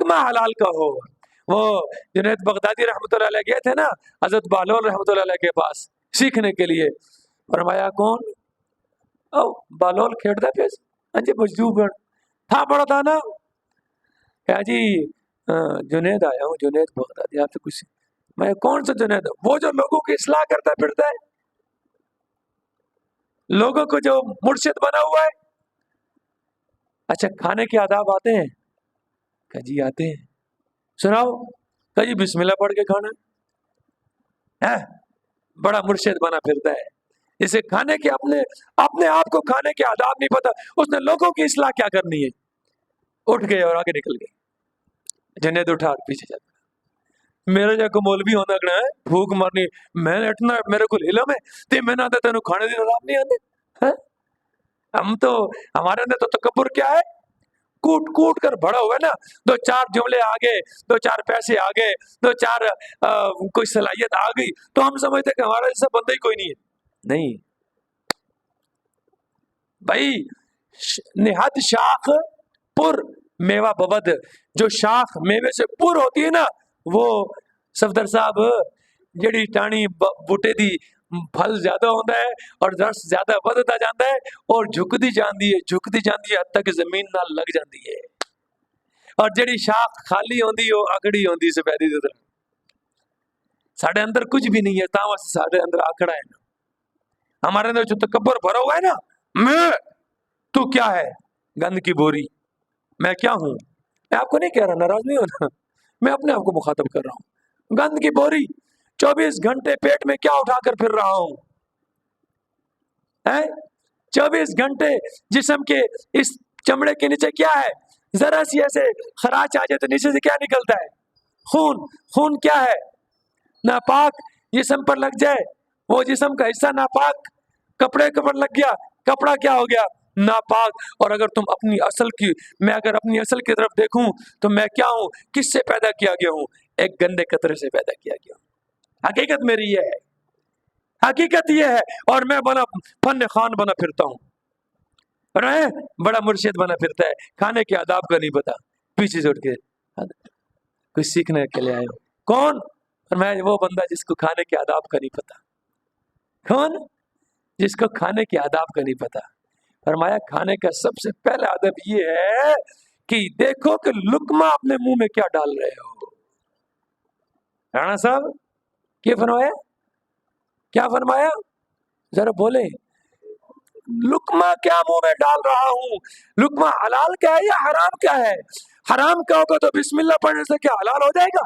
لقمہ حلال کا ہو. وہ جنید بغدادی رحمۃ اللہ علیہ گئے تھے نا حضرت بہلول رحمۃ اللہ علیہ کے پاس سیکھنے کے لیے. فرمایا کون؟ او بہلول کھیڑتا پیس ہاں جی مجذوب تھا بڑا تھا نا. کہا جی جنید آیا ہوں، جنید بغدادی. آپ سے کچھ میں کون سا جنید؟ وہ جو لوگوں کی اصلاح کرتا پھرتا ہے، لوگوں کو جو مرشد بنا ہوا ہے. اچھا کھانے کے آداب آتے ہیں؟ کہ جی آتے ہیں. سناؤ. کہ جی بسم اللہ پڑھ کے کھانا ہے. بڑا مرشد بنا پھرتا ہے. اسے کھانے کے اپنے آپ کو کھانے کے آداب نہیں پتا، اس نے لوگوں کی اصلاح کیا کرنی ہے. اٹھ گئے اور آگے نکل گئے. جنید اٹھا اور پیچھے چل. میرے جا کو مولوی ہونا کڑا ہے بھوک مارنی میں اتنا میرے کو علم ہے تے میں نہ تینوں کھانے دی آداب نہیں آتے. ہم تو ہمارے اندر تو تکبر کیا ہے، کوٹ کوٹ کر بڑا ہوا ہے نا. دو چار جملے آگے، دو چار پیسے آگے، دو چار کوئی صلاحیت آ گئی تو ہم سمجھتے کہ ہمارا جیسا بندہ ہی کوئی نہیں ہے. نہیں بھائی، نہاد شاخ پر میوہ ببد. جو شاخ میوے سے پر ہوتی ہے نا وہ صفدر صاحب جڑی ٹانی بوٹے دی پھل زیادہ ہوتا ہے اور رس زیادہ ودتا جاتا ہے اور جھکتی جاندی ہے حد تک زمین نال لگ جاندی ہے. اور جڑی شاخ خالی ہوندی وہ اکڑی ہوندی سفیدی دی طرح. ساڑھے اندر کچھ بھی نہیں ہے تاں واسطے ساڑھے اندر آکڑا ہے نا. ہمارے اندر جو تکبر بھرا ہوا ہے نا، میں تو کیا ہے گند کی بوری، میں کیا ہوں. میں آپ کو نہیں کہہ رہا، ناراض نہیں ہونا، میں اپنے آپ کو مخاطب کر رہا ہوں. گند کی بوری 24 گھنٹے پیٹ میں کیا اٹھا کر پھر رہا ہوں. 24 گھنٹے جسم کے اس چمڑے کے نیچے کیا ہے، ذرا سی ایسے خراش آ جائے تو نیچے سے کیا نکلتا ہے؟ خون. خون کیا ہے؟ ناپاک. جسم پر لگ جائے وہ جسم کا حصہ ناپاک، کپڑے کے پر لگ گیا، کپڑا کیا ہو گیا؟ ناپاک. اور اگر تم میں اگر اپنی اصل کی طرف دیکھوں تو میں کیا ہوں؟ کس سے پیدا کیا گیا ہوں؟ ایک گندے قطرے سے پیدا کیا گیا ہوں. حقیقت میری یہ ہے، حقیقت یہ ہے. اور میں بنا فن خان بنا پھرتا ہوں، بڑا مرشد بنا پھرتا ہے. کھانے کے آداب کا نہیں پتا، پیچھے سے اٹھ کے کچھ سیکھنے کے لیے آئے ہو. کون؟ میں وہ بندہ جس کو کھانے کے آداب کا نہیں پتا. کون؟ جس کو کھانے کے آداب کا نہیں پتا. فرمایا کھانے کا سب سے پہلا ادب یہ ہے کہ دیکھو کہ لقمہ اپنے منہ میں کیا ڈال رہے ہو. رانا صاحب کیا فرمایا؟ کیا فرمایا؟ ذرا بولے. لقمہ کیا منہ میں ڈال رہا ہوں؟ لقمہ حلال کیا ہے یا حرام کیا ہے؟ حرام کا ہوگا تو بسم اللہ پڑھنے سے کیا حلال ہو جائے گا؟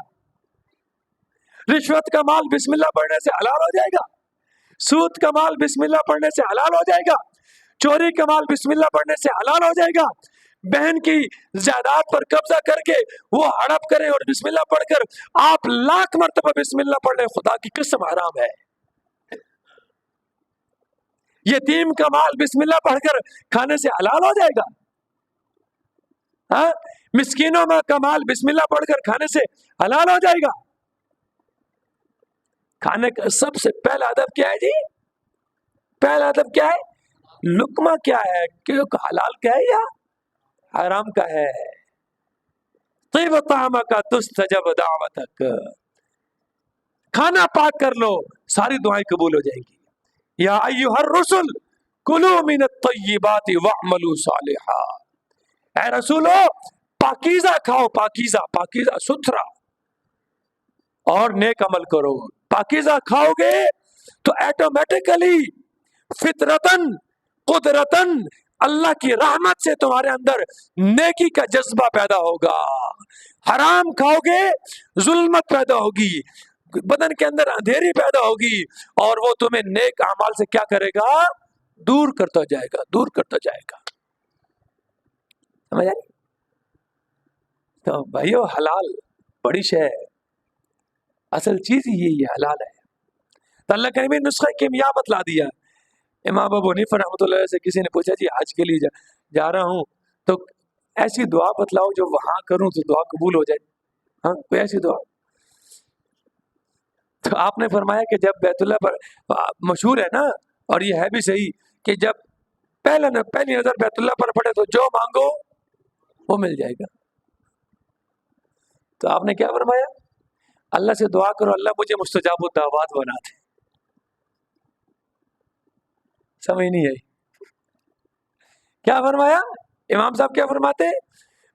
رشوت کا مال بسم اللہ پڑھنے سے حلال ہو جائے گا؟ سود کا مال بسم اللہ پڑھنے سے حلال ہو جائے گا؟ چوری کا مال بسم اللہ پڑھنے سے حلال ہو جائے گا؟ بہن کی جائیداد پر قبضہ کر کے وہ ہڑپ کرے اور بسم اللہ پڑھ کر آپ لاکھ مرتبہ بسم اللہ پڑھ لیں، خدا کی قسم حرام ہے. یتیم کا مال بسم اللہ پڑھ کر کھانے سے حلال ہو جائے گا؟ ہاں، مسکینوں کا مال بسم اللہ پڑھ کر کھانے سے حلال ہو جائے گا؟ کھانے کا سب سے پہلا ادب کیا ہے جی؟ پہلا ادب کیا ہے؟ لقمہ کیا ہے، کہ حلال کیا ہے یا حرام کا ہے. طیب طعامک تستجب دعوتک. کھانا پاک کر لو، ساری دعائیں قبول ہو جائیں گی. یا ایھا الرسل کلوا من الطیبات واعملوا صالحا. اے رسولو پاکیزہ کھاؤ، پاکیزہ ستھرا، اور نیک عمل کرو. پاکیزہ کھاؤ گے تو ایٹومیٹیکلی فطرتن قدرتن اللہ کی رحمت سے تمہارے اندر نیکی کا جذبہ پیدا ہوگا. حرام کھاؤ گے ظلمت پیدا ہوگی، بدن کے اندر اندھیری پیدا ہوگی، اور وہ تمہیں نیک اعمال سے کیا کرے گا؟ دور کرتا جائے گا، دور کرتا جائے گا. سمجھ آئی؟ تو بھائیو حلال بڑی شے ہے، اصل چیز یہ حلال ہے. تو اللہ کریم نے نسخہ کیمیا بتلا دیا. امام ابو حنیفہ رحمۃ اللہ علیہ سے کسی نے پوچھا جی حج کے لیے جا رہا ہوں تو ایسی دعا بتلاؤ جو وہاں کروں تو دعا قبول ہو جائے. ہاں کوئی ایسی دعا؟ تو آپ نے فرمایا کہ جب بیت اللہ پر مشہور ہے نا، اور یہ ہے بھی صحیح کہ جب پہلی نظر بیت اللہ پر پڑے تو جو مانگو وہ مل جائے گا. تو آپ نے کیا فرمایا؟ اللہ سے دعا کرو اللہ مجھے مستجاب الدعوات بنا دے. سمجھ نہیں آئی کیا فرمایا؟ امام صاحب کیا فرماتے؟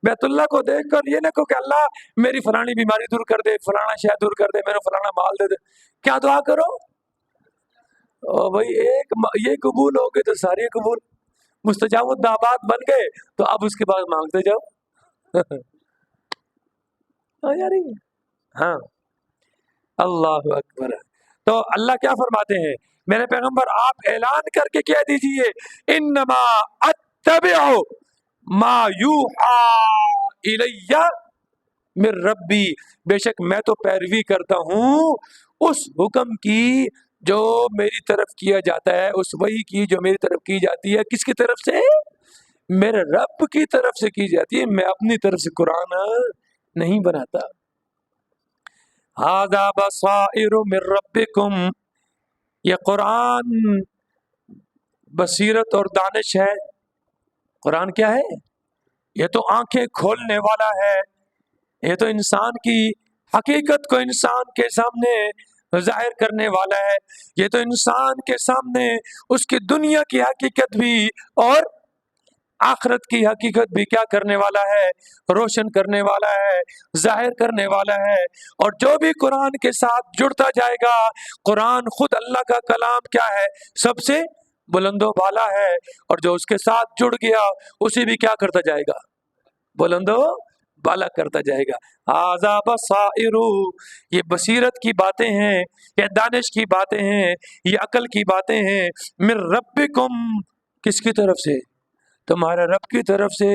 بیت اللہ کو دیکھ کر یہ نہ کہو کہ اللہ میری فلانی بیماری دور کر دے، فلانا شے دور کر دے، میرا فلانا مال دے دے. کیا دعا کرو؟ او بھائی ایک یہ قبول ہو گئے تو سارے قبول، مستجاب الدعوات بن گئے تو اب اس کے بعد مانگتے جاؤ. ہاں اللہ اکبر. تو اللہ کیا فرماتے ہیں میرے پیغمبر، آپ اعلان کر کے کہہ دیجئے انما اتبع ما یوحی الی من ربی، بے شک میں تو پیروی کرتا ہوں اس حکم کی جو میری طرف کیا جاتا ہے، اس وحی کی جو میری طرف کی جاتی ہے. کس کی طرف سے؟ میرے رب کی طرف سے کی جاتی ہے، میں اپنی طرف سے قرآن نہیں بناتا. ھذا بصائر من ربکم، یہ قرآن بصیرت اور دانش ہے. قرآن کیا ہے؟ یہ تو آنکھیں کھولنے والا ہے، یہ تو انسان کی حقیقت کو انسان کے سامنے ظاہر کرنے والا ہے، یہ تو انسان کے سامنے اس کی دنیا کی حقیقت بھی اور آخرت کی حقیقت بھی کیا کرنے والا ہے؟ روشن کرنے والا ہے، ظاہر کرنے والا ہے. اور جو بھی قرآن کے ساتھ جڑتا جائے گا، قرآن خود اللہ کا کلام کیا ہے؟ سب سے بلند و بالا ہے، اور جو اس کے ساتھ جڑ گیا اسی بھی کیا کرتا جائے گا؟ بلند و بالا کرتا جائے گا. ھذا بصائر، یہ بصیرت کی باتیں ہیں، یہ دانش کی باتیں ہیں، یہ عقل کی باتیں ہیں. من ربکم، کس کی طرف سے؟ تمہارے رب کی طرف سے.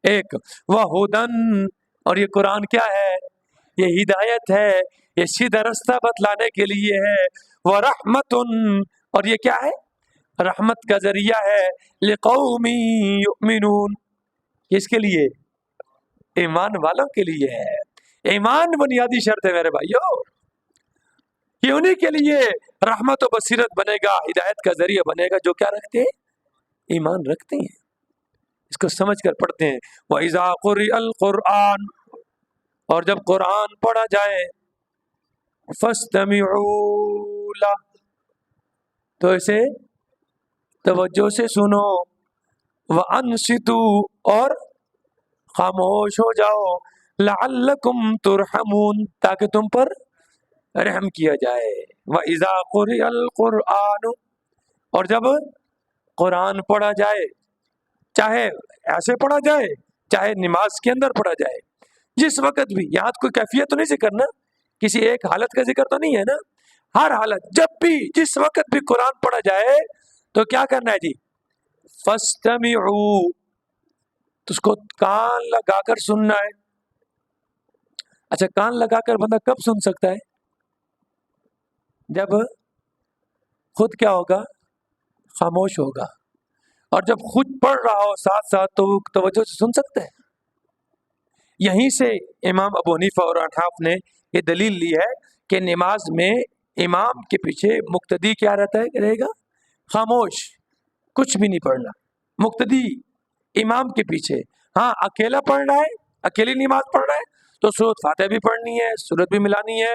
ایک وہدن، اور یہ قرآن کیا ہے؟ یہ ہدایت ہے، یہ سیدھا رستہ بتلانے کے لیے ہے. ورحمتن، اور یہ کیا ہے؟ رحمت کا ذریعہ ہے. لقوم یؤمنون، کس کے لیے؟ ایمان والوں کے لیے ہے. ایمان بنیادی شرط ہے میرے بھائیو، یہ انہی کے لیے رحمت و بصیرت بنے گا، ہدایت کا ذریعہ بنے گا جو کیا رکھتے ہیں؟ ایمان رکھتے ہیں، اس کو سمجھ کر پڑھتے ہیں. وَإِذَا قُرِئَ الْقُرْآنُ، اور جب قرآن پڑھا جائے، فَاسْتَمِعُوا لَهُ، تو اسے توجہ سے سنو. وَأَنصِتُوا، اور خاموش ہو جاؤ. لَعَلَّكُمْ تُرْحَمُونَ، تاکہ تم پر رحم کیا جائے. وَإِذَا قُرِئَ الْقُرْآنُ، اور جب قرآن پڑھا جائے، چاہے ایسے پڑھا جائے چاہے نماز کے اندر پڑھا جائے، جس وقت بھی، یہاں کوئی کیفیت تو نہیں ذکر نا، کسی ایک حالت کا ذکر تو نہیں ہے نا، ہر حالت، جب بھی جس وقت بھی قرآن پڑھا جائے تو کیا کرنا ہے جی؟ فَاسْتَمِعُوا، تو اس کو کان لگا کر سننا ہے. اچھا کان لگا کر بندہ کب سن سکتا ہے؟ جب خود کیا ہوگا؟ خاموش ہوگا. اور جب خود پڑھ رہا ہو ساتھ ساتھ تو توجہ سے سن سکتا ہے. یہیں سے امام ابو حنیفہ اور احناف نے یہ دلیل لی ہے کہ نماز میں امام کے پیچھے مقتدی کیا رہتا ہے؟ رہے گا خاموش، کچھ بھی نہیں پڑھنا. مقتدی امام کے پیچھے، ہاں اکیلا پڑھ رہا ہے، اکیلی نماز پڑھ رہا ہے تو سورۃ فاتحہ بھی پڑھنی ہے، سورت بھی ملانی ہے.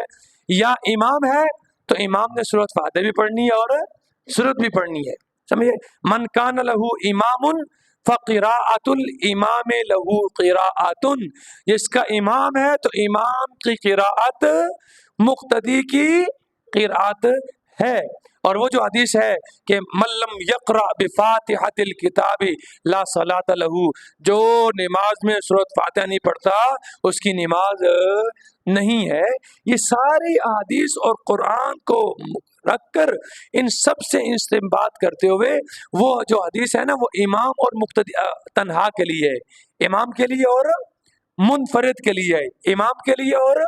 یا امام ہے تو امام نے سورۃ فاتحہ بھی پڑھنی ہے اور سورت بھی پڑھنی ہے. سمجھے؟ من کان لہ امام فقراءۃ الامام لہ قراءۃ، جس کا امام ہے تو امام کی قراءت مقتدی کی قراءت ہے. اور وہ جو حدیث ہے کہ من لم یقرأ بفاتحۃ الکتاب لا صلاۃ لہ، جو نماز میں سورۃ فاتحہ نہیں پڑھتا اس کی نماز نہیں ہے. یہ ساری احادیث اور قرآن کو رکھ کر ان سب سے استنباط کرتے ہوئے وہ جو حدیث ہے نا وہ امام اور مقتدی تنہا کے لیے ہے، امام کے لیے اور منفرد کے لیے ہے. امام کے لیے اور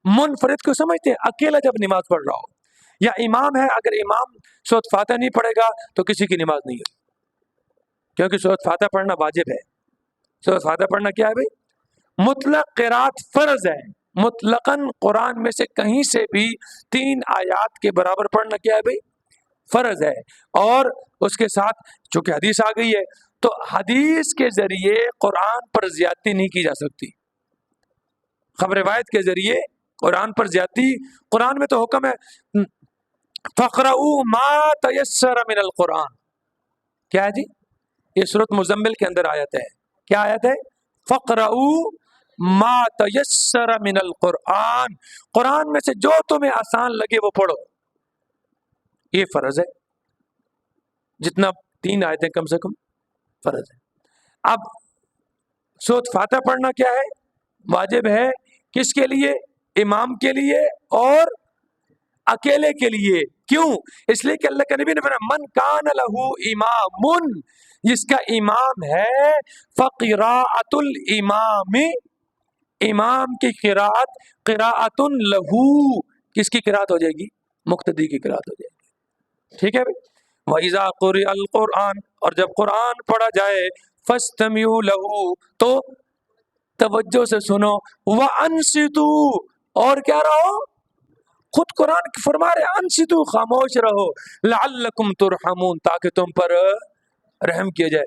منفرد کو سمجھتے ہیں، اکیلا جب نماز پڑھ رہا ہو، یا امام ہے اگر امام سورۃ فاتحہ نہیں پڑھے گا تو کسی کی نماز نہیں ہے، کیونکہ سورۃ فاتحہ پڑھنا واجب ہے. سورۃ فاتحہ پڑھنا کیا ہے بھائی؟ مطلق قرات فرض ہے. مطلقاً قرآن میں سے کہیں سے بھی 3 آیات کے برابر پڑھنا کیا ہے بھائی؟ فرض ہے. اور اس کے ساتھ چونکہ حدیث آ گئی ہے تو حدیث کے ذریعے قرآن پر زیادتی نہیں کی جا سکتی. خبر روایت کے ذریعے قرآن پر زیادتی. قرآن میں تو حکم ہے فَقْرَؤُوا مَا تَيَسَّرَ مِنَ الْقُرْآنِ. کیا ہے جی؟ یہ سورۃ مزمل کے اندر آیت ہے. کیا آیت ہے؟ فَقْرَؤُوا مَا تَيَسَّرَ مِنَ الْقُرْآنِ. قرآن میں سے جو تمہیں آسان لگے وہ پڑھو. یہ فرض ہے. جتنا 3 آیتیں کم سے کم فرض ہے. اب سورۃ فاتحہ پڑھنا کیا ہے؟ واجب ہے. کس کے لیے؟ امام کے لیے اور اکیلے کے لیے. کیوں؟ اس لیے کہ اللہ کے نبی نے فرمایا من کان لہ امام، جس کا امام ہے فقراءۃ الامام، امام کی قراءت قراءۃ لہ، کس کی قراءت ہو جائے گی؟ مقتدی کی قراءت ہو جائے گی. ٹھیک ہے بھائی. وَإِذَا قُرِئَ الْقُرْآنُ، اور جب قرآن پڑھا جائے فَاسْتَمِعُوا لَهُ، تو توجہ سے سنو. وَأَنصِتُوا، اور کیا رہو؟ خود قرآن فرما رہے انصتوا، خاموش رہو. لَعَلَّكُمْ تُرْحَمُونَ، تاکہ تم پر رحم کیا جائے.